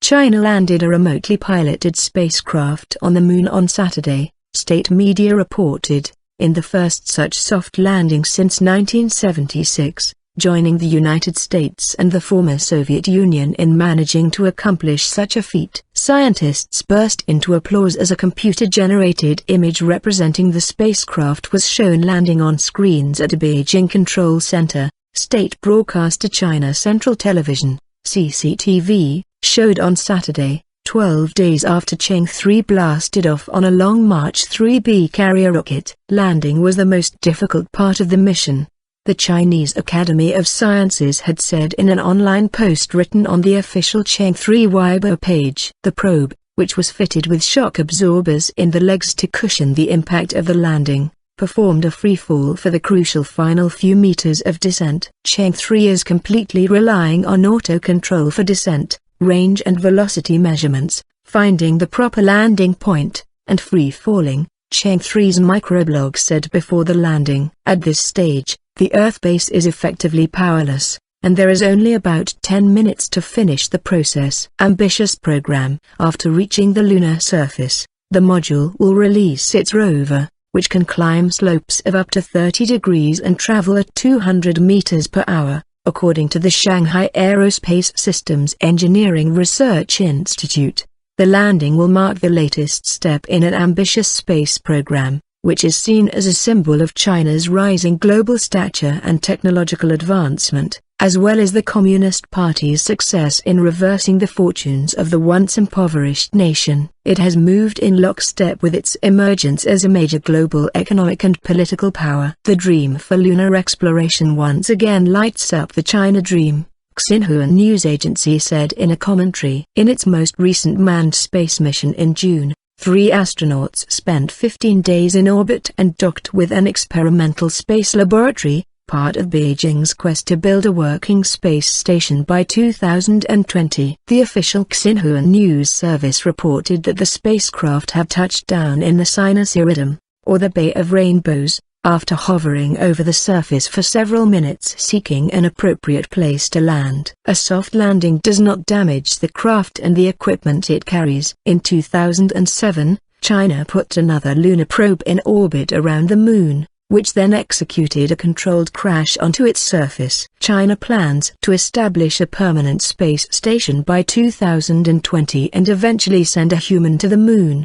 China landed a remotely piloted spacecraft on the Moon on Saturday, state media reported, in the first such soft landing since 1976, joining the United States and the former Soviet Union in managing to accomplish such a feat. Scientists burst into applause as a computer-generated image representing the spacecraft was shown landing on screens at a Beijing control center, state broadcaster China Central Television, CCTV, showed on Saturday, 12 days after Chang'e-3 blasted off on a Long March 3B carrier rocket. Landing was the most difficult part of the mission, the Chinese Academy of Sciences had said in an online post written on the official Chang'e-3 Weibo page. The probe, which was fitted with shock absorbers in the legs to cushion the impact of the landing, performed a free fall for the crucial final few meters of descent. Chang'e-3 is completely relying on auto-control for descent, range and velocity measurements, finding the proper landing point, and free falling, Chang'e-3's microblog said before the landing. At this stage, the Earth base is effectively powerless, and there is only about 10 minutes to finish the process. Ambitious program. After reaching the lunar surface, the module will release its rover, which can climb slopes of up to 30 degrees and travel at 200 meters per hour, according to the Shanghai Aerospace Systems Engineering Research Institute. The landing will mark the latest step in an ambitious space program, which is seen as a symbol of China's rising global stature and technological advancement, as well as the Communist Party's success in reversing the fortunes of the once impoverished nation. It has moved in lockstep with its emergence as a major global economic and political power. The dream for lunar exploration once again lights up the China dream, Xinhua news agency said in a commentary. In its most recent manned space mission in June, 3 astronauts spent 15 days in orbit and docked with an experimental space laboratory, part of Beijing's quest to build a working space station by 2020. The official Xinhua news service reported that the spacecraft had touched down in the Sinus Iridum, or the Bay of Rainbows, after hovering over the surface for several minutes seeking an appropriate place to land. A soft landing does not damage the craft and the equipment it carries. In 2007, China put another lunar probe in orbit around the Moon, which then executed a controlled crash onto its surface. China plans to establish a permanent space station by 2020 and eventually send a human to the Moon.